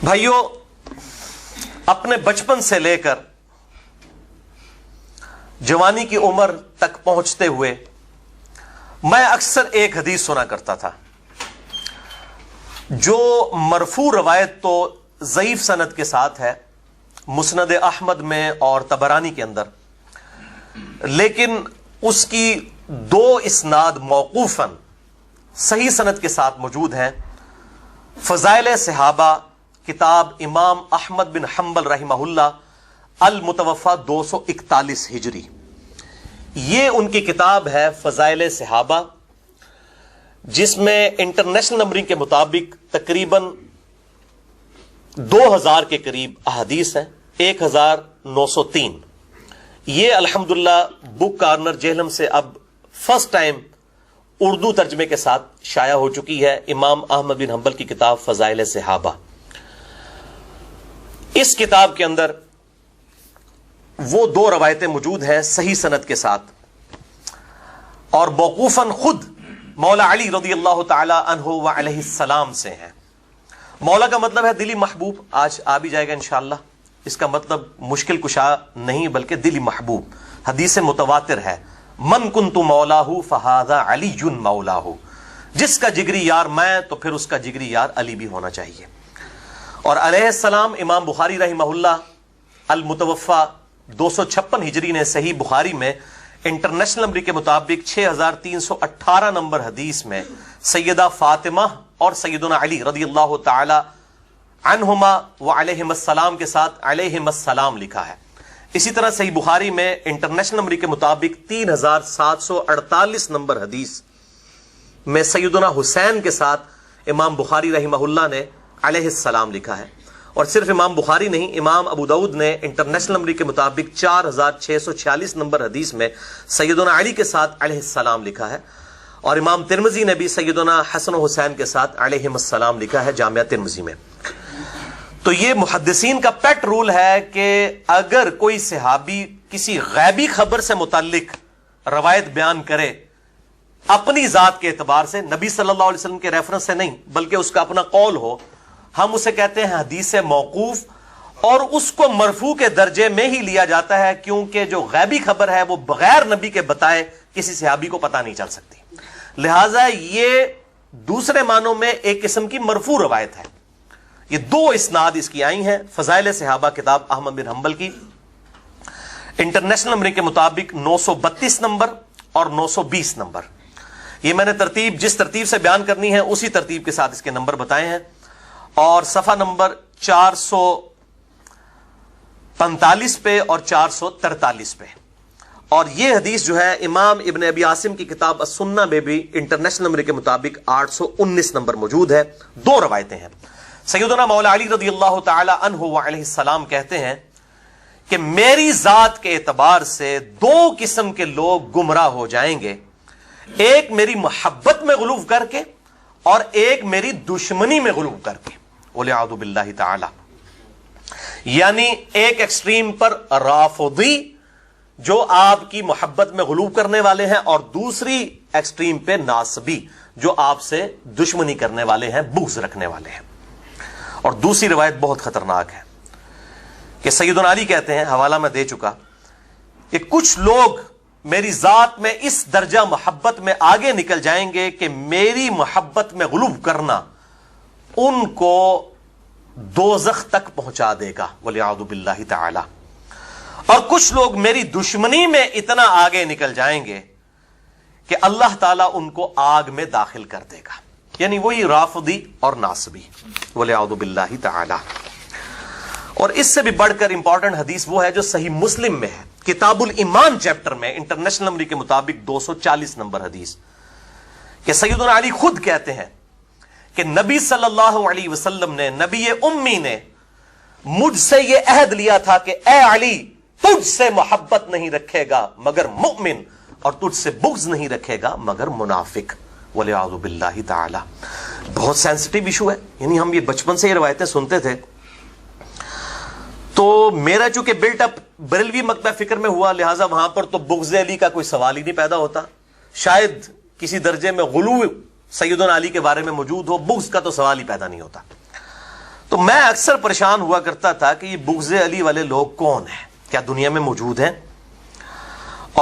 بھائیوں، اپنے بچپن سے لے کر جوانی کی عمر تک پہنچتے ہوئے میں اکثر ایک حدیث سنا کرتا تھا جو مرفوع روایت تو ضعیف سند کے ساتھ ہے مسند احمد میں اور طبرانی کے اندر، لیکن اس کی دو اسناد موقوفاً صحیح سند کے ساتھ موجود ہیں۔ فضائل صحابہ، کتاب امام احمد بن حنبل رحمہ اللہ، المتوفا 241 ہجری، یہ ان کی کتاب ہے فضائل صحابہ، جس میں انٹرنیشنل نمبرنگ کے مطابق تقریباً 2000 کے قریب احادیث ہیں، 1903۔ یہ الحمدللہ بک کارنر جہلم سے اب فرسٹ ٹائم اردو ترجمے کے ساتھ شائع ہو چکی ہے، امام احمد بن حنبل کی کتاب فضائل صحابہ۔ اس کتاب کے اندر وہ دو روایتیں موجود ہیں صحیح سند کے ساتھ، اور موقوفاً خود مولا علی رضی اللہ تعالی عنہ و علیہ السلام سے ہیں۔ مولا کا مطلب ہے دلی محبوب، آج آ بھی جائے گا انشاءاللہ۔ اس کا مطلب مشکل کشا نہیں بلکہ دلی محبوب، حدیث متواتر ہے، من کنت مولاہ فہذا علی مولاہ، جس کا جگری یار میں تو پھر اس کا جگری یار علی بھی ہونا چاہیے۔ اور علیہ السلام امام بخاری رحمہ اللہ المتوفا 256 ہجری نے صحیح بخاری میں انٹرنیشنل نمبر کے مطابق 6318 نمبر حدیث میں سیدہ فاطمہ اور سیدنا علی رضی اللہ تعالی عنہما و علیہم السلام کے ساتھ علیہم السلام لکھا ہے۔ اسی طرح صحیح بخاری میں انٹرنیشنل نمبر کے مطابق 3748 نمبر حدیث میں سیدنا حسین کے ساتھ امام بخاری رحمہ اللہ نے علیہ السلام لکھا ہے۔ اور صرف امام بخاری نہیں، امام ابو داؤد نے انٹرنیشنل نمبر کے مطابق 4646 نمبر حدیث میں سیدنا علی کے ساتھ علیہ السلام لکھا ہے، اور امام ترمذی نے بھی سیدنا حسن و حسین کے ساتھ علیہم السلام لکھا ہے جامعہ ترمذی میں۔ تو یہ محدثین کا پیٹ رول ہے کہ اگر کوئی صحابی کسی غیبی خبر سے متعلق روایت بیان کرے اپنی ذات کے اعتبار سے، نبی صلی اللہ علیہ وسلم کے ریفرنس سے نہیں بلکہ اس کا اپنا قول ہو، ہم اسے کہتے ہیں حدیث موقوف، اور اس کو مرفوع کے درجے میں ہی لیا جاتا ہے، کیونکہ جو غیبی خبر ہے وہ بغیر نبی کے بتائے کسی صحابی کو پتہ نہیں چل سکتی، لہٰذا یہ دوسرے معنوں میں ایک قسم کی مرفوع روایت ہے۔ یہ دو اسناد اس کی آئی ہیں، فضائل صحابہ کتاب احمد بن حنبل کی، انٹرنیشنل نمبر کے مطابق 932 نمبر اور 920 نمبر۔ یہ میں نے ترتیب جس ترتیب سے بیان کرنی ہے اسی ترتیب کے ساتھ اس کے نمبر بتائے ہیں، اور صفحہ نمبر 445 پہ اور 443 پہ۔ اور یہ حدیث جو ہے امام ابن ابی عاصم کی کتاب السنہ میں بھی انٹرنیشنل نمبر کے مطابق 819 نمبر موجود ہے۔ دو روایتیں ہیں۔ سیدنا مولا علی رضی اللہ تعالی عنہ و علیہ السلام کہتے ہیں کہ میری ذات کے اعتبار سے دو قسم کے لوگ گمراہ ہو جائیں گے، ایک میری محبت میں غلو کر کے اور ایک میری دشمنی میں غلو کر کے، وَلِعَوْذُ بِاللَّهِ تعالی۔ یعنی ایک ایکسٹریم پر رافضی جو آپ کی محبت میں غلو کرنے والے ہیں، اور دوسری ایکسٹریم پہ ناصبی جو آپ سے دشمنی کرنے والے ہیں، بغض رکھنے والے ہیں۔ اور دوسری روایت بہت خطرناک ہے کہ سیدنا علی کہتے ہیں، حوالہ میں دے چکا، کہ کچھ لوگ میری ذات میں اس درجہ محبت میں آگے نکل جائیں گے کہ میری محبت میں غلو کرنا ان کو دوزخ تک پہنچا دے گا، وَلِعَوْذُ بِاللَّهِ تعالی۔ اور کچھ لوگ میری دشمنی میں اتنا آگے نکل جائیں گے کہ اللہ تعالیٰ ان کو آگ میں داخل کر دے گا، یعنی وہی رافضی اور ناصبی، وَلِعَوْذُ بِاللَّهِ تعالی۔ اور اس سے بھی بڑھ کر امپورٹنٹ حدیث وہ ہے جو صحیح مسلم میں ہے، کتاب الایمان چیپٹر میں انٹرنیشنل نمبر کے مطابق 240 نمبر حدیث، کہ سیدنا علی خود کہتے ہیں کہ نبی صلی اللہ علیہ وسلم نے، نبی امی نے مجھ سے یہ عہد لیا تھا کہ اے علی، تجھ سے محبت نہیں رکھے گا مگر مؤمن، اور تجھ سے بغض نہیں رکھے گا مگر منافق، وَلِعَوْذُ بِاللَّهِ تعالی۔ بہت سینسٹیو ایشو ہے، یعنی ہم یہ بچپن سے یہ روایتیں سنتے تھے، تو میرا چونکہ بلٹ اپ بریلوی مکتبہ فکر میں ہوا، لہٰذا وہاں پر تو بغض علی کا کوئی سوال ہی نہیں پیدا ہوتا، شاید کسی درجے میں غلو سیدنا علی کے بارے میں موجود ہو، بغض کا تو سوال ہی پیدا نہیں ہوتا۔ تو میں اکثر پریشان ہوا کرتا تھا کہ یہ بغض علی والے لوگ کون ہیں، کیا دنیا میں موجود ہیں؟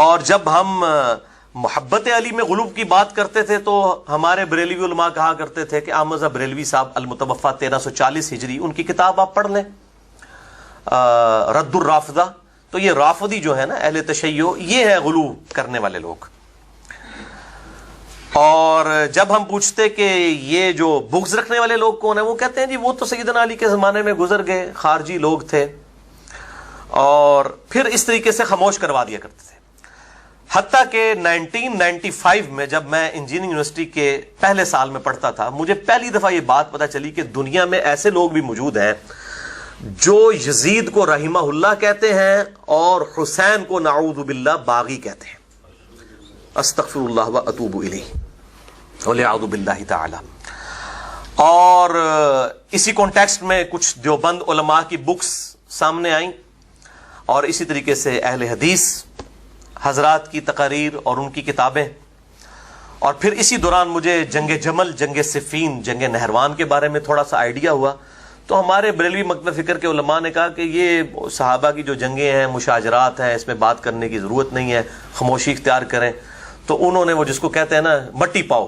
اور جب ہم محبت علی میں غلوب کی بات کرتے تھے تو ہمارے بریلوی علماء کہا کرتے تھے کہ احمد بریلوی صاحب المتوفا 1340 ہجری، ان کی کتاب آپ پڑھ لیں رد الرافضہ. تو یہ رافضی جو ہے نا، اہل تشیع، یہ ہے غلو کرنے والے لوگ. اور جب ہم پوچھتے کہ یہ جو بغض رکھنے والے لوگ کون ہیں، وہ کہتے ہیں جی وہ تو سیدنا علی کے زمانے میں گزر گئے، خارجی لوگ تھے. اور پھر اس طریقے سے خاموش کروا دیا کرتے تھے. حتیٰ کہ 1995 میں جب میں انجینئرنگ یونیورسٹی کے پہلے سال میں پڑھتا تھا، مجھے پہلی دفعہ یہ بات پتہ چلی کہ دنیا میں ایسے لوگ بھی موجود ہیں جو یزید کو رحمہ اللہ کہتے ہیں اور حسین کو نعوذ باللہ باغی کہتے ہیں. استغفر اللہ و اتوب الیہ ولیعوذ باللہ تعالی. اور اسی کانٹیکسٹ میں کچھ دیوبند علماء کی بکس سامنے آئیں، اور اسی طریقے سے اہل حدیث حضرات کی تقاریر اور ان کی کتابیں. اور پھر اسی دوران مجھے جنگ جمل، جنگ صفین، جنگ نہروان کے بارے میں تھوڑا سا آئیڈیا ہوا. تو ہمارے بریلوی مکتب فکر کے علماء نے کہا کہ یہ صحابہ کی جو جنگیں ہیں، مشاجرات ہیں، اس میں بات کرنے کی ضرورت نہیں ہے، خاموشی اختیار کریں. تو انہوں نے وہ جس کو کہتے ہیں نا مٹی پاؤ،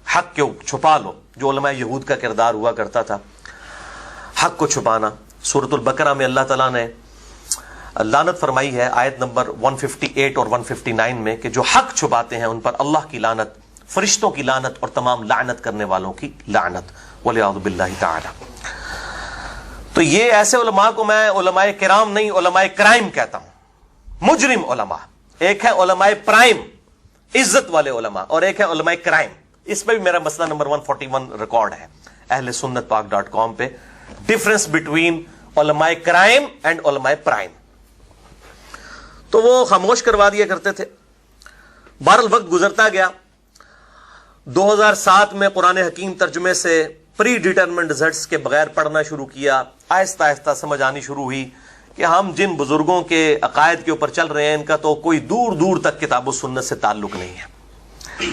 حق کو چھپا لو، جو علماء یہود کا کردار ہوا کرتا تھا، حق کو چھپانا. سورۃ البقرہ میں اللہ تعالیٰ نے لعنت فرمائی ہے آیت نمبر 158 اور 159 میں کہ جو حق چھپاتے ہیں ان پر اللہ کی لعنت، فرشتوں کی لعنت اور تمام لعنت کرنے والوں کی لعنت والعیاذ باللہ تعالی. تو یہ ایسے علماء کو میں علماء کرام نہیں، علماء کرائم کہتا ہوں. مجرم علماء، ایک ہے علماء پرائم، عزت والے علماء، اور ایک ہے علماء کرائم. اس پہ بھی میرا مسئلہ نمبر 141 ریکارڈ ہے اہل سنت پاک.com پہ، ڈفرنس بٹوین علماء کرائم اینڈ علماء پرائم. تو وہ خاموش کروا دیا کرتے تھے. بہرحال وقت گزرتا گیا. 2007 میں قرآن حکیم ترجمے سے پری ڈیٹرمنڈ ریزلٹس کے بغیر پڑھنا شروع کیا. آہستہ آہستہ سمجھ آنی شروع ہوئی کہ ہم جن بزرگوں کے عقائد کے اوپر چل رہے ہیں ان کا تو کوئی دور دور تک کتاب و سنت سے تعلق نہیں ہے.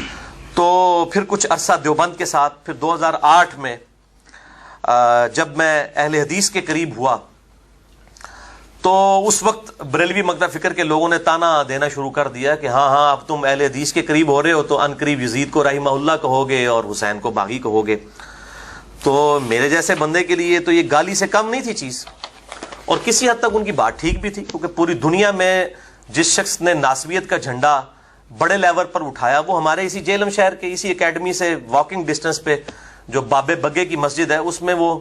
تو پھر کچھ عرصہ دیوبند کے ساتھ، پھر 2008 میں جب میں اہل حدیث کے قریب ہوا تو اس وقت بریلوی مکتب فکر کے لوگوں نے تانا دینا شروع کر دیا کہ ہاں اب تم اہل حدیث کے قریب ہو رہے ہو تو ان قریب یزید کو رحمہ اللہ کہو گے اور حسین کو باغی کہو گے. تو میرے جیسے بندے کے لیے تو یہ گالی سے کم نہیں تھی چیز. اور کسی حد تک ان کی بات ٹھیک بھی تھی، کیونکہ پوری دنیا میں جس شخص نے ناسبیت کا جھنڈا بڑے لیول پر اٹھایا وہ ہمارے اسی جیلم شہر کے اسی اکیڈمی سے واکنگ ڈسٹنس پہ جو بابے بگے کی مسجد ہے اس میں وہ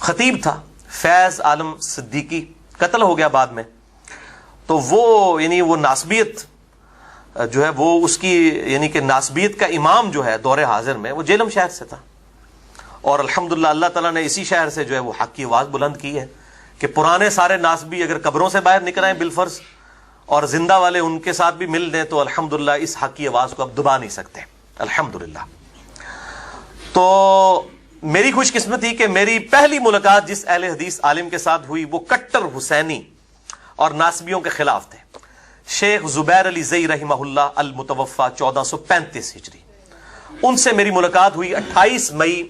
خطیب تھا، فیض عالم صدیقی، قتل ہو گیا بعد میں. تو وہ یعنی وہ ناسبیت جو ہے وہ اس کی یعنی کہ ناسبیت کا امام جو ہے دور حاضر میں وہ جیلم شہر سے تھا. اور الحمدللہ اللہ تعالیٰ نے اسی شہر سے جو ہے وہ حق کی آواز بلند کی ہے کہ پرانے سارے ناسبی اگر قبروں سے باہر نکل آئیں بالفرض اور زندہ والے ان کے ساتھ بھی مل دیں تو الحمدللہ اس حق کی آواز کو اب دبا نہیں سکتے الحمدللہ. تو میری خوش قسمتی کہ میری پہلی ملاقات جس اہل حدیث عالم کے ساتھ ہوئی وہ کٹر حسینی اور ناسبیوں کے خلاف تھے. شیخ زبیر علی زئی رحمہ اللہ المتوفا 1435 ہجری. ان سے میری ملاقات ہوئی 28 مئی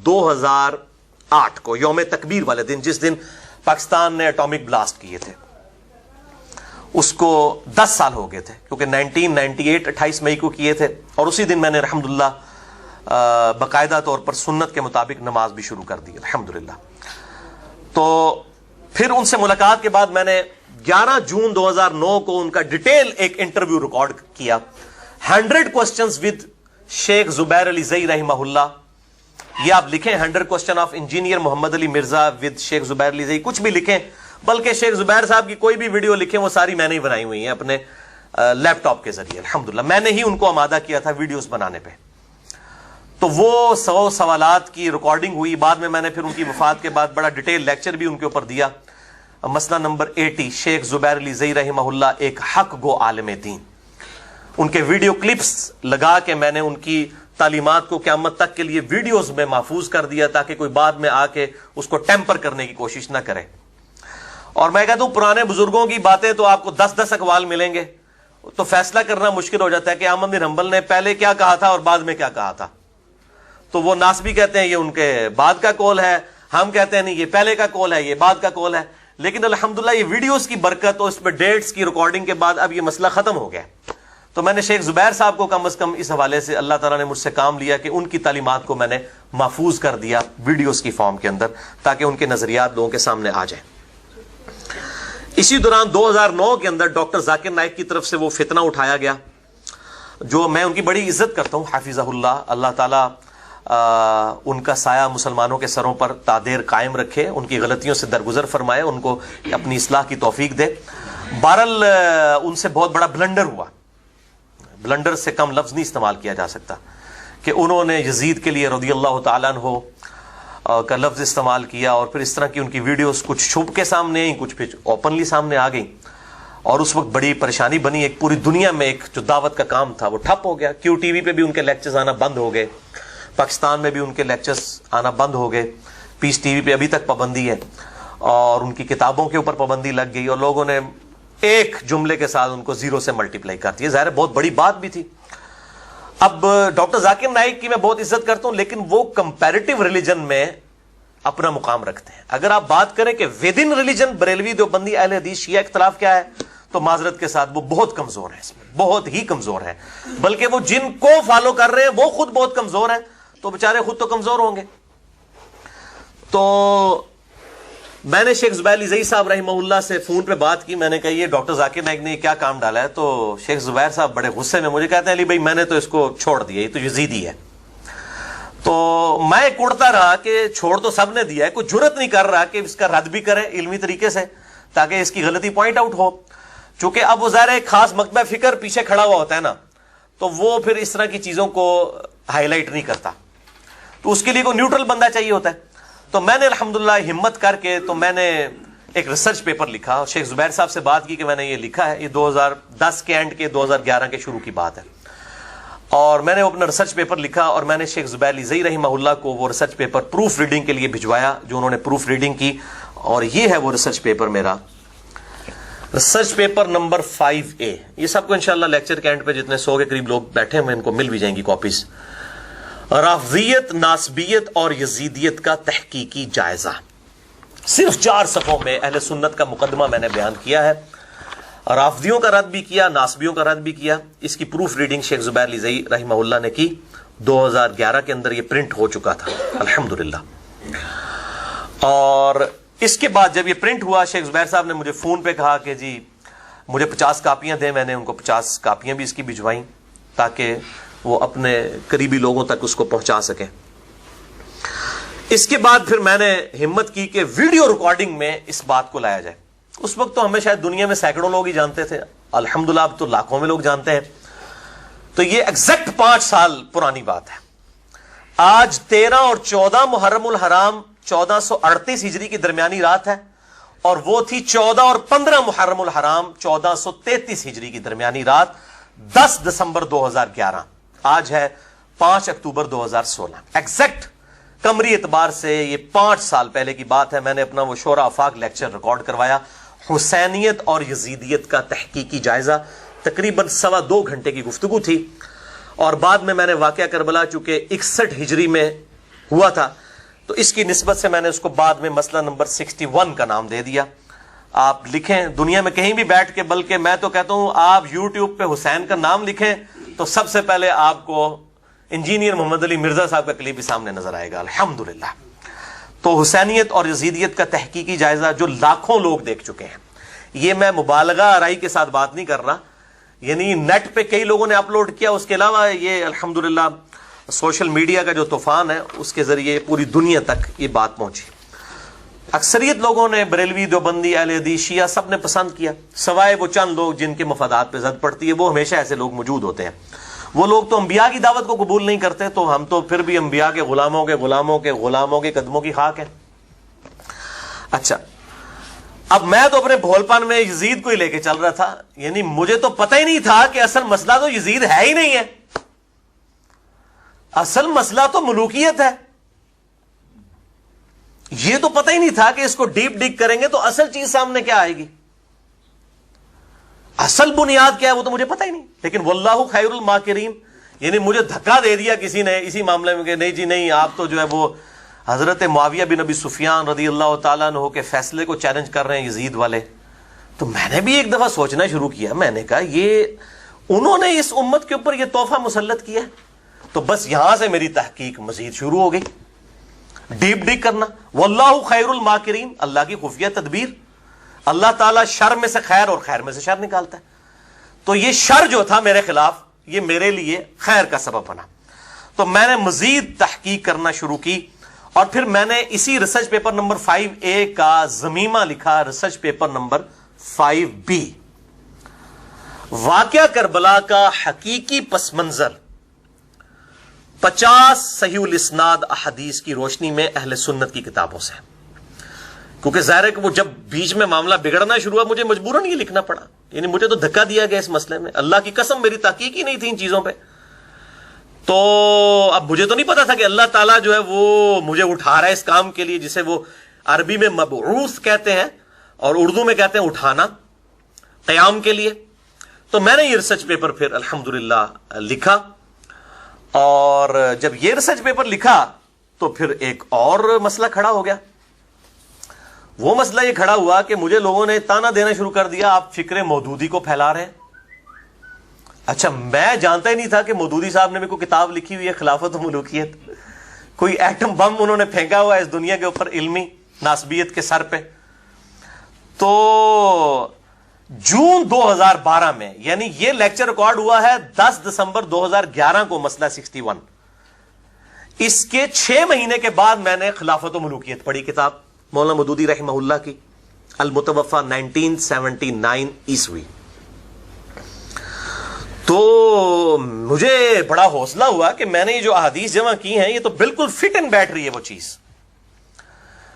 2008 کو، یوم تکبیر والے دن، جس دن پاکستان نے اٹامک بلاسٹ کیے تھے. اس کو 10 سال ہو گئے تھے کیونکہ 1998 28 مئی کو کیے تھے. اور اسی دن میں نے الحمدللہ باقاعدہ طور پر سنت کے مطابق نماز بھی شروع کر دی الحمدللہ. تو پھر ان سے ملاقات کے بعد میں نے 11 جون 2009 کو ان کا ڈیٹیل ایک انٹرویو ریکارڈ کیا. 100 کوسچنز ود شیخ زبیر علی زئی رحمہ اللہ. یہ آپ لکھیں 100 question of engineer Muhammad Ali Mirza with شیخ زبیر علی زئی، کچھ بھی لکھیں، بلکہ شیخ زبیر صاحب کی کوئی بھی ویڈیو لکھیں وہ ساری میں نے ہی بنائی ہوئی ہیں اپنے لیپ ٹاپ کے ذریعے الحمدللہ. میں نے ہی ان کو آمادہ کیا تھا ویڈیوز بنانے پہ. تو وہ 100 سوالات کی ریکارڈنگ ہوئی. بعد میں نے پھر ان کی وفات کے بعد بڑا ڈیٹیل لیکچر بھی ان کے اوپر دیا. مسئلہ نمبر 80 شیخ زبیر علی زئی رحمہ اللہ ایک حق گو عالم دین. ان کے ویڈیو کلپس لگا کے میں نے ان کی تعلیمات کو قیامت تک کے لیے ویڈیوز میں محفوظ کر دیا تاکہ کوئی بعد میں آ کے اس کو ٹیمپر کرنے کی کوشش نہ کرے. اور میں کہتا ہوں پرانے بزرگوں کی باتیں تو آپ کو 10 اقوال ملیں گے تو فیصلہ کرنا مشکل ہو جاتا ہے کہ احمد بن حنبل نے پہلے کیا کہا تھا اور بعد میں کیا کہا تھا. تو وہ ناسبی کہتے ہیں یہ ان کے بعد کا کول ہے، ہم کہتے ہیں نہیں یہ پہلے کا کول ہے، یہ بعد کا کول ہے. لیکن الحمدللہ یہ ویڈیوز کی برکت اور اس پہ ڈیٹس کی ریکارڈنگ کے بعد اب یہ مسئلہ ختم ہو گیا. تو میں نے شیخ زبیر صاحب کو کم از کم اس حوالے سے اللہ تعالیٰ نے مجھ سے کام لیا کہ ان کی تعلیمات کو میں نے محفوظ کر دیا ویڈیوز کی فارم کے اندر، تاکہ ان کے نظریات لوگوں کے سامنے آ جائیں. اسی دوران 2009 کے اندر ڈاکٹر ذاکر نائک کی طرف سے وہ فتنہ اٹھایا گیا، جو میں ان کی بڑی عزت کرتا ہوں، حافظہ اللہ. اللہ تعالیٰ ان کا سایہ مسلمانوں کے سروں پر تادیر قائم رکھے، ان کی غلطیوں سے درگزر فرمائے، ان کو اپنی اصلاح کی توفیق دے. بہرحال ان سے بہت بڑا بلنڈر ہوا، بلنڈر سے کم لفظ نہیں استعمال کیا جا سکتا، کہ انہوں نے یزید کے لیے رضی اللہ تعالیٰ عنہ کا لفظ استعمال کیا، اور پھر اس طرح کی ان کی ویڈیوز کچھ چھپ کے سامنے آئیں، کچھ پھر اوپنلی سامنے آ گئیں. اور اس وقت بڑی پریشانی بنی، ایک پوری دنیا میں ایک جو دعوت کا کام تھا وہ ٹھپ ہو گیا. کیو ٹی وی پہ بھی ان کے لیکچرز آنا بند ہو گئے، پاکستان میں بھی ان کے لیکچرز آنا بند ہو گئے، پیس ٹی وی پہ ابھی تک پابندی ہے، اور ان کی کتابوں کے اوپر پابندی لگ گئی، اور لوگوں نے ایک جملے کے ساتھ ان کو زیرو سے ملٹیپلائی کر دیا. ظاہر بہت بڑی بات بھی تھی. اب ڈاکٹر ذاکر نائک کی میں بہت عزت کرتا ہوں، لیکن وہ کمپیریٹیو ریلیجن میں اپنا مقام رکھتے ہیں. اگر آپ بات کریں کہ with in religion Barelvi Deobandi اہل حدیث شیعہ اختلاف کیا ہے، تو معذرت کے ساتھ وہ بہت کمزور ہے، اس میں بہت ہی کمزور ہے. بلکہ وہ جن کو فالو کر رہے ہیں وہ خود بہت کمزور ہیں، تو بےچارے خود تو کمزور ہوں گے. تو میں نے شیخ زبیر علی زئی صاحب رحمہ اللہ سے فون پہ بات کی. میں نے کہا یہ ڈاکٹر ذاکر نائک نے یہ کیا کام ڈالا ہے؟ تو شیخ زبیر صاحب بڑے غصے میں مجھے کہتے ہیں علی بھائی میں نے تو اس کو چھوڑ دیا، یہ تو یزیدی ہے. تو میں کڑتا رہا کہ چھوڑ تو سب نے دیا ہے، کوئی جرت نہیں کر رہا کہ اس کا رد بھی کرے علمی طریقے سے، تاکہ اس کی غلطی پوائنٹ آؤٹ ہو. چونکہ اب وہ ظاہر ایک خاص مکتبہ فکر پیچھے کھڑا ہوا ہوتا ہے نا، تو وہ پھر اس طرح کی چیزوں کو ہائی لائٹ نہیں کرتا، تو اس کے لیے کوئی نیوٹرل بندہ چاہیے ہوتا ہے. تو میں نے الحمدللہ ہمت کر کے تو میں نے ایک ریسرچ پیپر لکھا، اور شیخ زبیر صاحب سے بات کی کہ میں نے یہ لکھا ہے. یہ 2010 کے اینڈ کے 2011 کے شروع کی بات ہے، اور میں نے اپنا ریسرچ پیپر لکھا، اور میں نے شیخ زبیر علی زئی رحمہ اللہ کو وہ ریسرچ پیپر پروف ریڈنگ کے لیے بھجوایا، جو انہوں نے پروف ریڈنگ کی. اور یہ ہے وہ ریسرچ پیپر میرا، ریسرچ پیپر نمبر 5A. یہ سب کو انشاءاللہ لیکچر کے اینڈ پہ جتنے 100 کے قریب لوگ بیٹھے ہیں ان کو مل بھی جائیں گی کاپیز. رافضیت، ناسبیت اور یزیدیت کا تحقیقی جائزہ. صرف 4 صفحوں میں اہل سنت کا مقدمہ میں نے بیان کیا ہے. رافضیوں کا رد بھی کیا، ناسبیوں کا رد بھی کیا. اس کی پروف ریڈنگ شیخ زبیر علی زئی رحمہ اللہ نے کی. 2011 کے اندر یہ پرنٹ ہو چکا تھا الحمدللہ. اور اس کے بعد جب یہ پرنٹ ہوا، شیخ زبیر صاحب نے مجھے فون پہ کہا کہ جی مجھے 50 کاپیاں دیں. میں نے ان کو 50 کاپیاں بھی اس کی بھجوائیں، تاکہ وہ اپنے قریبی لوگوں تک اس کو پہنچا سکیں. اس کے بعد پھر میں نے ہمت کی کہ ویڈیو ریکارڈنگ میں اس بات کو لایا جائے. اس وقت تو ہمیں شاید دنیا میں سینکڑوں لوگ ہی جانتے تھے، الحمدللہ اب تو لاکھوں میں لوگ جانتے ہیں. تو یہ ایگزیکٹ 5 سال پرانی بات ہے. آج 13 اور 14 محرم الحرام 1438 ہجری کی درمیانی رات ہے، اور وہ تھی 14 اور 15 محرم الحرام 1433 ہجری کی درمیانی رات، 10 دسمبر 2011. آج ہے 5 اکتوبر 2016. ایگزیکٹ قمری اعتبار سے یہ 5 سال پہلے کی بات ہے. میں نے اپنا وہ شورا آفاق لیکچر ریکارڈ کروایا، حسینیت اور یزیدیت کا تحقیقی جائزہ. تقریباً 2.25 گھنٹے کی گفتگو تھی. اور بعد میں نے واقعہ کربلا چونکہ 61 ہجری میں ہوا تھا، تو اس کی نسبت سے میں نے اس کو بعد میں مسئلہ نمبر 61 کا نام دے دیا. آپ لکھیں دنیا میں کہیں بھی بیٹھ کے، بلکہ میں تو کہتا ہوں آپ یوٹیوب پہ حسین کا نام لکھیں تو سب سے پہلے آپ کو انجینئر محمد علی مرزا صاحب کا کلپ بھی سامنے نظر آئے گا الحمدللہ. تو حسینیت اور یزیدیت کا تحقیقی جائزہ جو لاکھوں لوگ دیکھ چکے ہیں. یہ میں مبالغہ آرائی کے ساتھ بات نہیں کر رہا، یعنی نیٹ پہ کئی لوگوں نے اپلوڈ کیا، اس کے علاوہ یہ الحمدللہ سوشل میڈیا کا جو طوفان ہے اس کے ذریعے پوری دنیا تک یہ بات پہنچی. اکثریت لوگوں نے، بریلوی، دیوبندی، اہل حدیث، شیعہ، سب نے پسند کیا، سوائے وہ چند لوگ جن کے مفادات پہ زد پڑتی ہے. وہ ہمیشہ ایسے لوگ موجود ہوتے ہیں. وہ لوگ تو انبیاء کی دعوت کو قبول نہیں کرتے، تو ہم تو پھر بھی انبیاء کے غلاموں کے غلاموں کے غلاموں کے قدموں کی خاک ہیں. اچھا، اب میں تو اپنے بھول پن میں یزید کو ہی لے کے چل رہا تھا، یعنی مجھے تو پتہ ہی نہیں تھا کہ اصل مسئلہ تو یزید ہے ہی نہیں ہے. اصل مسئلہ تو ملوکیت ہے. یہ تو پتہ ہی نہیں تھا کہ اس کو ڈیپ ڈگ کریں گے تو اصل چیز سامنے کیا آئے گی، اصل بنیاد کیا ہے وہ تو مجھے پتہ ہی نہیں. لیکن واللہ خیر الماکرین، یعنی مجھے دھکا دے دیا کسی نے اسی معاملے میں کہ نہیں جی نہیں، آپ تو جو ہے وہ حضرت معاویہ بن ابی سفیان رضی اللہ تعالیٰ عنہ کے فیصلے کو چیلنج کر رہے ہیں یزید والے. تو میں نے بھی ایک دفعہ سوچنا شروع کیا، میں نے کہا یہ انہوں نے اس امت کے اوپر یہ تحفہ مسلط کیا. تو بس یہاں سے میری تحقیق مزید شروع ہو گئی، ڈیپ کرنا. واللہ خیر الماکرین، اللہ کی خفیہ تدبیر. اللہ تعالیٰ شر میں سے خیر اور خیر میں سے شر نکالتا ہے. تو یہ شر جو تھا میرے خلاف، یہ میرے لیے خیر کا سبب بنا. تو میں نے مزید تحقیق کرنا شروع کی، اور پھر میں نے اسی ریسرچ پیپر نمبر 5A کا ضمیمہ لکھا، ریسرچ پیپر نمبر 5B، واقعہ کربلا کا حقیقی پس منظر 50 صحیح الاسناد احادیث کی روشنی میں اہل سنت کی کتابوں سے. کیونکہ ظاہر ہے کہ وہ جب بیچ میں معاملہ بگڑنا شروع ہوا، مجھے مجبوراً یہ لکھنا پڑا. یعنی مجھے تو دھکا دیا گیا اس مسئلے میں، اللہ کی قسم میری تحقیق ہی نہیں تھی ان چیزوں پہ. تو اب مجھے تو نہیں پتا تھا کہ اللہ تعالیٰ جو ہے وہ مجھے اٹھا رہا ہے اس کام کے لیے، جسے وہ عربی میں مبعوث کہتے ہیں اور اردو میں کہتے ہیں اٹھانا، قیام کے لیے. تو میں نے یہ ریسرچ پیپر پھر الحمدللہ لکھا، اور جب یہ ریسرچ پیپر لکھا تو پھر ایک اور مسئلہ کھڑا ہو گیا. وہ مسئلہ یہ کھڑا ہوا کہ مجھے لوگوں نے تانا دینا شروع کر دیا، آپ فکر مودودی کو پھیلا رہے ہیں. اچھا، میں جانتا ہی نہیں تھا کہ مودودی صاحب نے بھی کوئی کتاب لکھی ہوئی ہے خلافت و ملوکیت. کوئی ایٹم بم انہوں نے پھینکا ہوا ہے اس دنیا کے اوپر علمی ناسبیت کے سر پہ. تو جون 2012 میں، یعنی یہ لیکچر ریکارڈ ہوا ہے 10 دسمبر 2011 کو، مسئلہ 61. اس کے 6 مہینے کے بعد میں نے خلافت و ملوکیت پڑھی، کتاب مولانا مودودی رحمہ اللہ کی، المتوفہ 1979 عیسوی. تو مجھے بڑا حوصلہ ہوا کہ میں نے یہ جو احادیث جمع کی ہیں یہ تو بالکل فٹ اینڈ بیٹھ رہی ہے وہ چیز.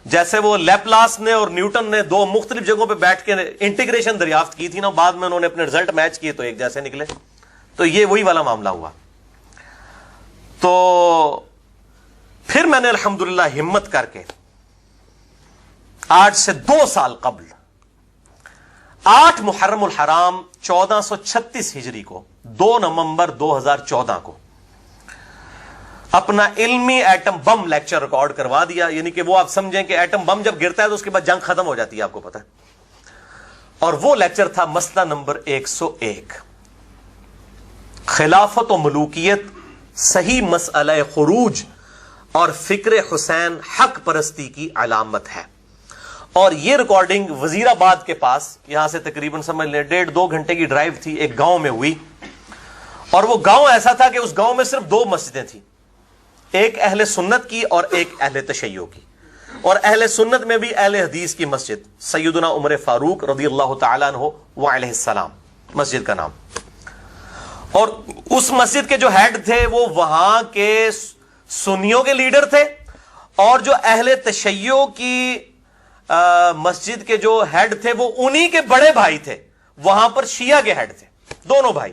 جیسے وہ لیپلاس نے اور نیوٹن نے 2 مختلف جگہوں پہ بیٹھ کے انٹیگریشن دریافت کی تھی نا، بعد میں انہوں نے اپنے رزلٹ میچ کیے تو ایک جیسے نکلے. تو یہ وہی والا معاملہ ہوا. تو پھر میں نے الحمدللہ ہمت کر کے آج سے 2 سال قبل 8 محرم الحرام 1436 ہجری کو، 2 نومبر 2014 کو اپنا علمی ایٹم بم لیکچر ریکارڈ کروا دیا. یعنی کہ وہ آپ سمجھیں کہ ایٹم بم جب گرتا ہے تو اس کے بعد جنگ ختم ہو جاتی ہے، آپ کو پتا ہے. اور وہ لیکچر تھا مسئلہ نمبر 101، خلافت و ملوکیت صحیح مسئلہ خروج اور فکر حسین حق پرستی کی علامت ہے. اور یہ ریکارڈنگ وزیر آباد کے پاس، یہاں سے تقریباً سمجھ لیں 1.5-2 گھنٹے کی ڈرائیو تھی، ایک گاؤں میں ہوئی. اور وہ گاؤں ایسا تھا کہ اس گاؤں میں صرف 2 مسجدیں تھیں، ایک اہل سنت کی اور ایک اہل تشیع کی. اور اہل سنت میں بھی اہل حدیث کی مسجد سیدنا عمر فاروق رضی اللہ تعالیٰ عنہ وعلیہ السلام مسجد کا نام. اور اس مسجد کے جو ہیڈ تھے وہ وہاں کے سنیوں کے لیڈر تھے، اور جو اہل تشیع کی مسجد کے جو ہیڈ تھے وہ انہی کے بڑے بھائی تھے، وہاں پر شیعہ کے ہیڈ تھے، دونوں بھائی.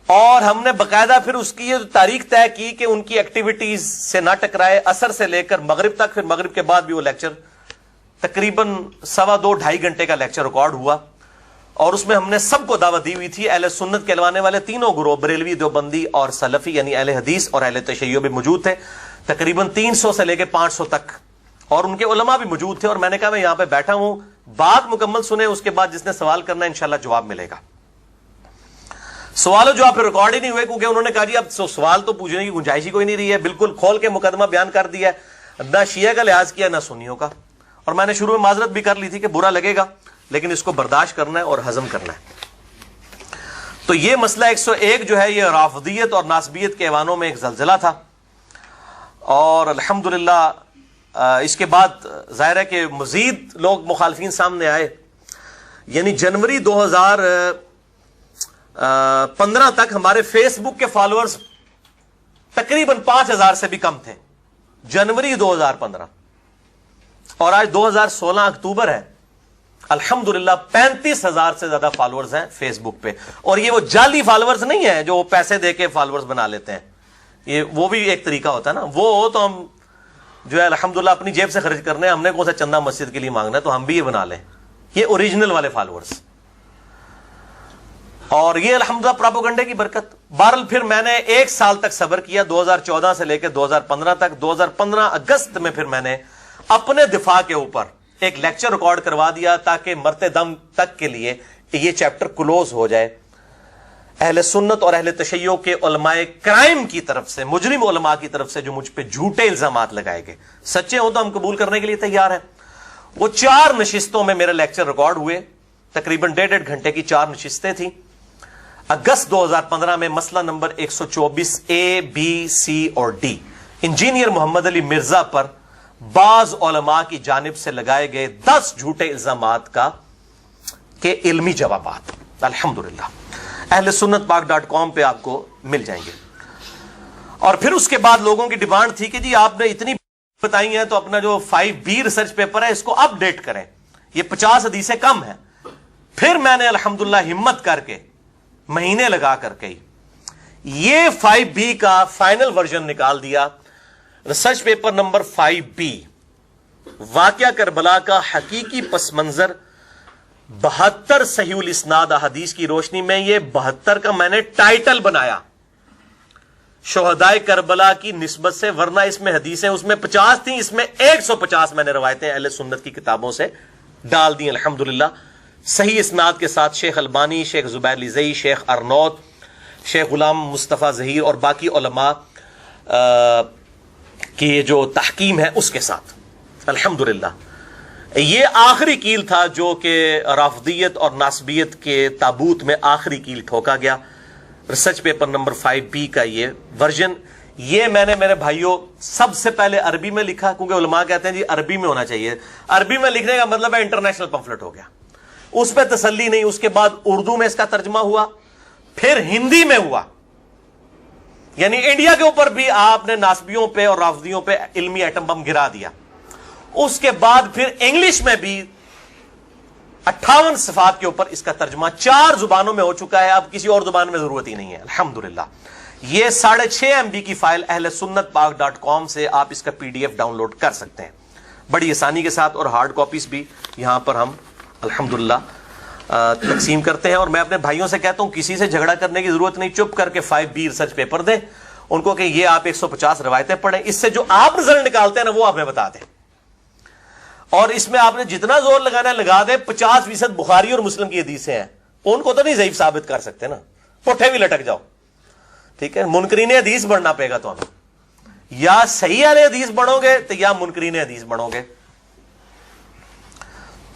اور ہم نے باقاعدہ پھر اس کی یہ تاریخ طے کی کہ ان کی ایکٹیویٹیز سے نہ ٹکرائے، عصر سے لے کر مغرب تک. پھر مغرب کے بعد بھی وہ لیکچر تقریباً 2.5-2.5 گھنٹے کا لیکچر ریکارڈ ہوا. اور اس میں ہم نے سب کو دعوت دی ہوئی تھی، اہل سنت کہلوانے والے تینوں گروہ، بریلوی، دیوبندی اور سلفی، یعنی اہل حدیث اور اہل تشیع بھی موجود تھے، تقریباً 300 سے لے کے 500 تک. اور ان کے علماء بھی موجود تھے. اور میں نے کہا میں یہاں پہ بیٹھا ہوں، بات مکمل سنیں، اس کے بعد جس نے سوال کرنا ہے انشاءاللہ جواب ملے گا. سوال و جواب پھر ریکارڈ ہی نہیں ہوئے، کیونکہ انہوں نے کہا جی اب سوال تو پوچھنے کی گنجائش ہی کوئی نہیں رہی ہے، بالکل کھول کے مقدمہ بیان کر دیا ہے، نہ شیعہ کا لحاظ کیا نہ سنیوں کا. اور میں نے شروع میں معذرت بھی کر لی تھی کہ برا لگے گا، لیکن اس کو برداشت کرنا ہے اور ہضم کرنا ہے. تو یہ مسئلہ 101 جو ہے یہ رافضیت اور ناسبیت کے ایوانوں میں ایک زلزلہ تھا. اور الحمدللہ اس کے بعد ظاہر ہے کہ مزید لوگ مخالفین سامنے آئے. یعنی جنوری 2015 تک ہمارے فیس بک کے فالوورز تقریباً 5000 سے بھی کم تھے، جنوری 2015. اور آج 2016 اکتوبر ہے، الحمدللہ 35,000 سے زیادہ فالوورز ہیں فیس بک پہ. اور یہ وہ جعلی فالوورز نہیں ہیں جو پیسے دے کے فالوورز بنا لیتے ہیں، یہ وہ بھی ایک طریقہ ہوتا ہے نا. وہ تو ہم جو ہے الحمدللہ اپنی جیب سے خرچ کرنے ہیں، ہم نے کون سا چندہ مسجد کے لیے مانگنا ہے، تو ہم بھی یہ بنا لیں. یہ اوریجنل والے فالوورز. اور یہ الحمدللہ پراپوگنڈے کی برکت. بہرحال پھر میں نے 1 سال تک صبر کیا, 2014 سے لے کے 2015 تک. 2015 اگست میں پھر میں نے اپنے دفاع کے اوپر ایک لیکچر ریکارڈ کروا دیا تاکہ مرتے دم تک کے لیے یہ چیپٹر کلوز ہو جائے. اہل سنت اور اہل تشیع کے علماء کرائم کی طرف سے, مجرم علماء کی طرف سے جو مجھ پہ جھوٹے الزامات لگائے گئے, سچے ہوں تو ہم قبول کرنے کے لیے تیار ہیں. وہ 4 نشستوں میں میرے لیکچر ریکارڈ ہوئے, تقریباً 1.5 گھنٹے کی 4 نشستیں تھیں. اگست 2015 میں مسئلہ نمبر 124 A, B, C اور D, انجینئر محمد علی مرزا پر بعض علماء کی جانب سے لگائے گئے 10 جھوٹے الزامات کے علمی جوابات الحمدللہ اہل سنت پاک.com پہ آپ کو مل جائیں گے. اور پھر اس کے بعد لوگوں کی ڈیمانڈ تھی کہ جی آپ نے اتنی بتائی ہیں تو اپنا جو 5B ریسرچ پیپر ہے اس کو اپ ڈیٹ کریں, یہ 50 حدیثیں کم ہیں. پھر میں نے الحمدللہ ہمت کر کے, مہینے لگا کر کے یہ 5B کا فائنل ورژن نکال دیا. ریسرچ پیپر نمبر 5B, واقعہ کربلا کا حقیقی پس منظر 72 صحیح الاسناد احادیث کی روشنی میں. یہ 72 کا میں نے ٹائٹل بنایا شہدائے کربلا کی نسبت سے, ورنہ اس میں حدیثیں اس میں 50 تھیں, اس میں 150 میں نے روایتیں اہل سنت کی کتابوں سے ڈال دی الحمدللہ صحیح اسناد کے ساتھ. شیخ البانی, شیخ زبیر لزئی, شیخ ارنوت, شیخ غلام مصطفیٰ ظہیر اور باقی علماء کی جو تحکیم ہے اس کے ساتھ الحمدللہ. یہ آخری کیل تھا جو کہ رافضیت اور ناصبیت کے تابوت میں آخری کیل ٹھوکا گیا. ریسرچ پیپر نمبر 5B کا یہ ورژن, یہ میں نے میرے بھائیوں سب سے پہلے عربی میں لکھا, کیونکہ علماء کہتے ہیں جی عربی میں ہونا چاہیے. عربی میں لکھنے کا مطلب ہے انٹرنیشنل پمفلٹ ہو گیا. اس پہ تسلی نہیں, اس کے بعد اردو میں اس کا ترجمہ ہوا, پھر ہندی میں ہوا. یعنی انڈیا کے اوپر بھی آپ نے ناسبیوں پہ اور رافضیوں پہ علمی ایٹم بم گرا دیا. اس کے بعد پھر انگلش میں بھی 58 صفات کے اوپر اس کا ترجمہ 4 زبانوں میں ہو چکا ہے. اب کسی اور زبان میں ضرورت ہی نہیں ہے الحمدللہ. یہ 6.5 MB کی فائل اہل سنت پاک.com سے آپ اس کا PDF ڈاؤن لوڈ کر سکتے ہیں بڑی آسانی کے ساتھ, اور ہارڈ کاپیز بھی یہاں پر ہم الحمدللہ تقسیم کرتے ہیں. اور میں اپنے بھائیوں سے کہتا ہوں کسی سے جھگڑا کرنے کی ضرورت نہیں, چپ کر کے 5B ریسرچ پیپر دیں ان کو کہ یہ آپ 150 روایتیں پڑھیں, اس سے جو آپ نظر نکالتے ہیں نا وہ آپ ہمیں بتا دیں. اور اس میں آپ نے جتنا زور لگانا ہے لگا دیں. 50% بخاری اور مسلم کی حدیثیں ہیں, ان کو تو نہیں ضعیف ثابت کر سکتے نا, پٹھے بھی لٹک جاؤ. ٹھیک ہے, منکرین حدیث بڑھنا پڑے گا تو ہمیں, یا صحیح والے حدیث بڑھو گے تو یا منکرین حدیث بڑھو گے.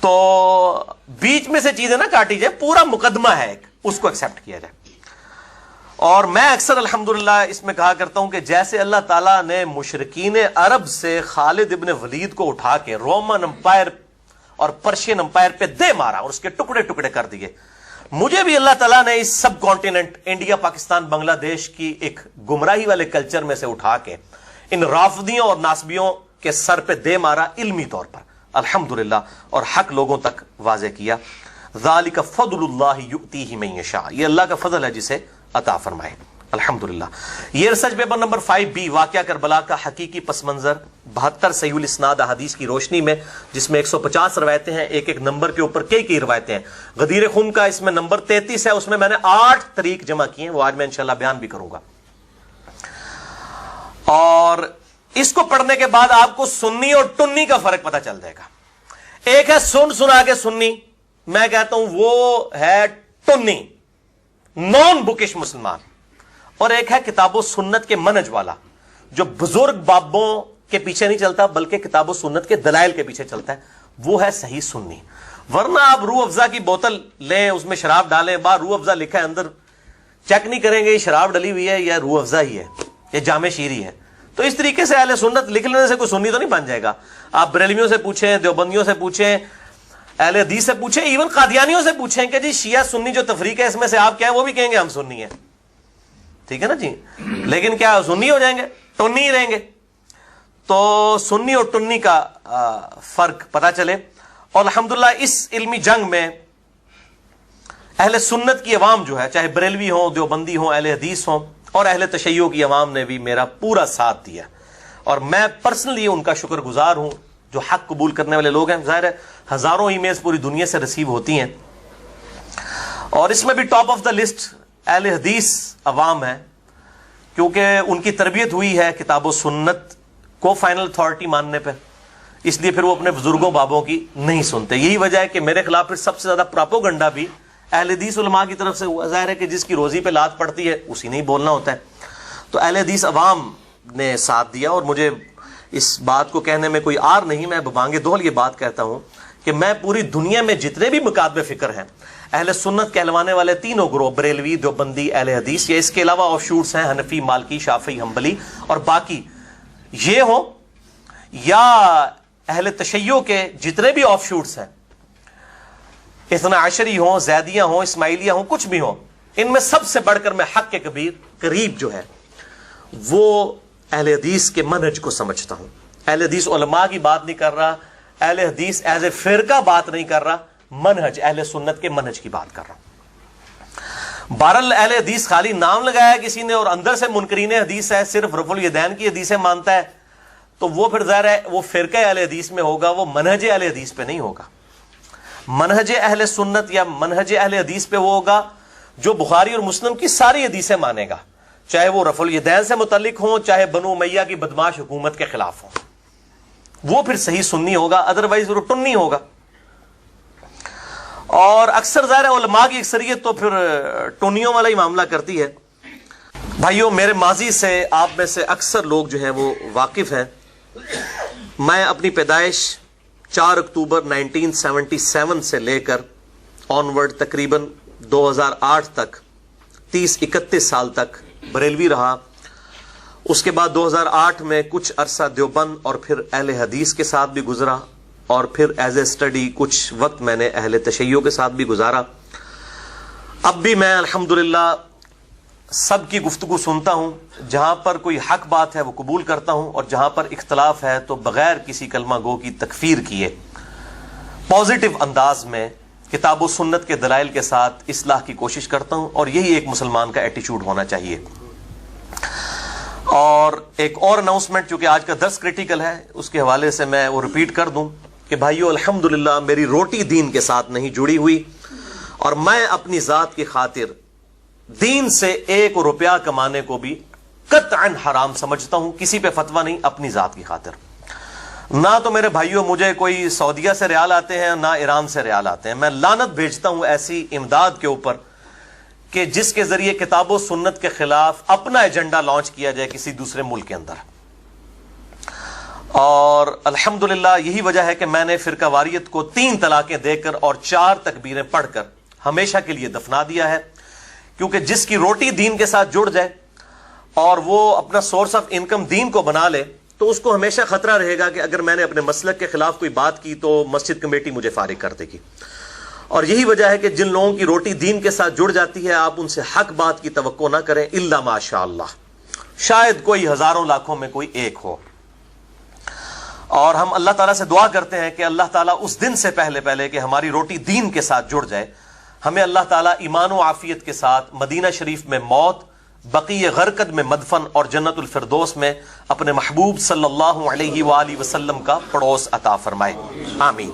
تو بیچ میں سے چیزیں نہ کاٹی جائے, پورا مقدمہ ہے ایک, اس کو ایکسپٹ کیا جائے. اور میں اکثر الحمدللہ اس میں کہا کرتا ہوں کہ جیسے اللہ تعالیٰ نے مشرکین عرب سے خالد ابن ولید کو اٹھا کے رومن امپائر اور پرشین امپائر پہ دے مارا اور اس کے ٹکڑے ٹکڑے کر دیے, مجھے بھی اللہ تعالیٰ نے اس سب کانٹیننٹ انڈیا, پاکستان, بنگلہ دیش کی ایک گمراہی والے کلچر میں سے اٹھا کے ان رافضیوں اور ناسبیوں کے سر پہ دے مارا علمی طور پر الحمدللہ, اور حق لوگوں تک واضح کیا. ذالک فضل اللہ یؤتیہ من یشاء, یہ اللہ کا فضل ہے جسے عطا فرمائے الحمدللہ. یہ ریسرچ پیپر نمبر 5B, واقعہ کربلا کا حقیقی پس منظر 72 صحیح الاسناد احادیث کی روشنی میں, جس میں 150 روایتیں ہیں, ایک ایک نمبر کے اوپر کئی روایتیں ہیں. غدیر خم کا اس میں نمبر 33 ہے, اس میں نے 8 طریق جمع کیے ہیں, وہ آج میں انشاءاللہ بیان بھی کروں گا. اور اس کو پڑھنے کے بعد آپ کو سنی اور ٹنی کا فرق پتہ چل جائے گا. ایک ہے سنا کے سنی, میں کہتا ہوں وہ ہے ٹنی, نان بکش مسلمان. اور ایک ہے کتاب و سنت کے منج والا, جو بزرگ بابوں کے پیچھے نہیں چلتا بلکہ کتاب و سنت کے دلائل کے پیچھے چلتا ہے, وہ ہے صحیح سنی. ورنہ آپ روح افزا کی بوتل لیں, اس میں شراب ڈالیں, باہر روح افزا لکھا ہے, اندر چیک نہیں کریں گے یہ شراب ڈلی ہوئی ہے یا روح افزا ہی ہے یا جامع شیری ہے. تو اس طریقے سے اہل سنت لکھ لینے سے کوئی سنی تو نہیں بن جائے گا. آپ بریلویوں سے پوچھیں, دیوبندیوں سے پوچھیں, اہل حدیث سے پوچھیں, ایون قادیانیوں سے پوچھیں کہ جی شیعہ سنی جو تفریق ہے اس میں سے آپ کیا ہے, وہ بھی کہیں گے ہم سنی ہیں. ٹھیک ہے نا جی, لیکن کیا سنی ہو جائیں گے, ٹنی ہی رہیں گے. تو سنی اور ٹنی کا فرق پتہ چلے. اور الحمدللہ اس علمی جنگ میں اہل سنت کی عوام جو ہے, چاہے بریلوی ہوں, دیوبندی ہوں, اہل حدیث ہوں, اور اہل تشیع کی عوام نے بھی میرا پورا ساتھ دیا, اور میں پرسنلی ان کا شکر گزار ہوں. جو حق قبول کرنے والے لوگ ہیں, ظاہر ہے ہزاروں ای میلز پوری دنیا سے ریسیو ہوتی ہیں, اور اس میں بھی ٹاپ آف دا لسٹ اہل حدیث عوام ہے، کیونکہ ان کی تربیت ہوئی ہے کتاب و سنت کو فائنل اتھارٹی ماننے پہ، اس لیے پھر وہ اپنے بزرگوں بابوں کی نہیں سنتے. یہی وجہ ہے کہ میرے خلاف پھر سب سے زیادہ پراپوگنڈا بھی اہل حدیث علماء کی طرف سے ہوا. ظاہر ہے کہ جس کی روزی پہ لات پڑتی ہے اسی نے ہی بولنا ہوتا ہے. تو اہل حدیث عوام نے ساتھ دیا، اور مجھے اس بات کو کہنے میں کوئی آر نہیں، میں ببانگ دہل یہ بات کہتا ہوں کہ میں پوری دنیا میں جتنے بھی مکاتب فکر ہیں اہل سنت کہلوانے والے تینوں گروہ، بریلوی، دیوبندی، اہل حدیث، یا اس کے علاوہ آف شوٹس ہیں حنفی، مالکی، شافعی، حنبلی اور باقی، یہ ہوں یا اہل تشیع کے جتنے بھی آف شوٹس ہیں، اثنا عشری ہوں، زیدیہ ہوں، اسماعیلیہ ہوں، کچھ بھی ہوں، ان میں سب سے بڑھ کر میں حق کے قریب جو ہے وہ اہل حدیث کے منہج کو سمجھتا ہوں. اہل حدیث علماء کی بات نہیں کر رہا، اہل حدیث ایز اے فرقہ بات نہیں کر رہا، منہج اہل سنت کے منہج کی بات کر رہا ہوں. بہرحال اہل حدیث خالی نام لگایا کسی نے اور اندر سے منکرین حدیث ہے، صرف رفع الیدین کی حدیثیں مانتا ہے، تو وہ پھر ظاہر ہے وہ فرقہ اہل حدیث میں ہوگا، وہ منہج اہل حدیث پہ نہیں ہوگا. منہج اہل سنت یا منہج اہل حدیث پہ وہ ہوگا جو بخاری اور مسلم کی ساری حدیثیں مانے گا، چاہے وہ رفع الیدین سے متعلق ہوں، چاہے بنو امیہ کی بدماش حکومت کے خلاف ہوں. وہ پھر صحیح سنی ہوگا، ادروائز وہ ٹنی ہوگا. اور اکثر ظاہر علماء کی اکثریت تو پھر ٹونیوں والا ہی معاملہ کرتی ہے. بھائیوں، میرے ماضی سے آپ میں سے اکثر لوگ جو ہیں وہ واقف ہیں. میں اپنی پیدائش 4 اکتوبر 1977 سے لے کر آنورڈ تقریباً 2008 تک 30-31 سال تک بریلوی رہا. اس کے بعد 2008 میں کچھ عرصہ دیوبند اور پھر اہل حدیث کے ساتھ بھی گزرا، اور پھر ایز اے اسٹڈی کچھ وقت میں نے اہل تشیع کے ساتھ بھی گزارا. اب بھی میں الحمدللہ سب کی گفتگو سنتا ہوں، جہاں پر کوئی حق بات ہے وہ قبول کرتا ہوں، اور جہاں پر اختلاف ہے تو بغیر کسی کلمہ گو کی تکفیر کیے پازیٹو انداز میں کتاب و سنت کے دلائل کے ساتھ اصلاح کی کوشش کرتا ہوں. اور یہی ایک مسلمان کا ایٹیچیوڈ ہونا چاہیے. اور ایک اور اناؤنسمنٹ، چونکہ آج کا درس کریٹیکل ہے، اس کے حوالے سے میں وہ ریپیٹ کر دوں کہ بھائیو، الحمدللہ میری روٹی دین کے ساتھ نہیں جڑی ہوئی، اور میں اپنی ذات کی خاطر دین سے 1 روپیہ کمانے کو بھی قطعاً حرام سمجھتا ہوں. کسی پہ فتویٰ نہیں، اپنی ذات کی خاطر. نہ تو میرے بھائیوں مجھے کوئی سعودیہ سے ریال آتے ہیں، نہ ایران سے ریال آتے ہیں. میں لعنت بھیجتا ہوں ایسی امداد کے اوپر کہ جس کے ذریعے کتاب و سنت کے خلاف اپنا ایجنڈا لانچ کیا جائے کسی دوسرے ملک کے اندر. اور الحمدللہ یہی وجہ ہے کہ میں نے فرقہ واریت کو 3 طلاقیں دے کر اور 4 تکبیریں پڑھ کر ہمیشہ کے لیے دفنا دیا ہے. کیونکہ جس کی روٹی دین کے ساتھ جڑ جائے اور وہ اپنا سورس آف انکم دین کو بنا لے تو اس کو ہمیشہ خطرہ رہے گا کہ اگر میں نے اپنے مسلک کے خلاف کوئی بات کی تو مسجد کمیٹی مجھے فارغ کر دے گی. اور یہی وجہ ہے کہ جن لوگوں کی روٹی دین کے ساتھ جڑ جاتی ہے آپ ان سے حق بات کی توقع نہ کریں، الا ماشاء اللہ، شاید کوئی ہزاروں لاکھوں میں کوئی ایک ہو. اور ہم اللہ تعالیٰ سے دعا کرتے ہیں کہ اللہ تعالیٰ اس دن سے پہلے کہ ہماری روٹی دین کے ساتھ جڑ جائے، ہمیں اللہ تعالیٰ ایمان و عافیت کے ساتھ مدینہ شریف میں موت، بقیع غرقد میں مدفن اور جنت الفردوس میں اپنے محبوب صلی اللہ علیہ وآلہ وسلم کا پڑوس عطا فرمائے. آمین.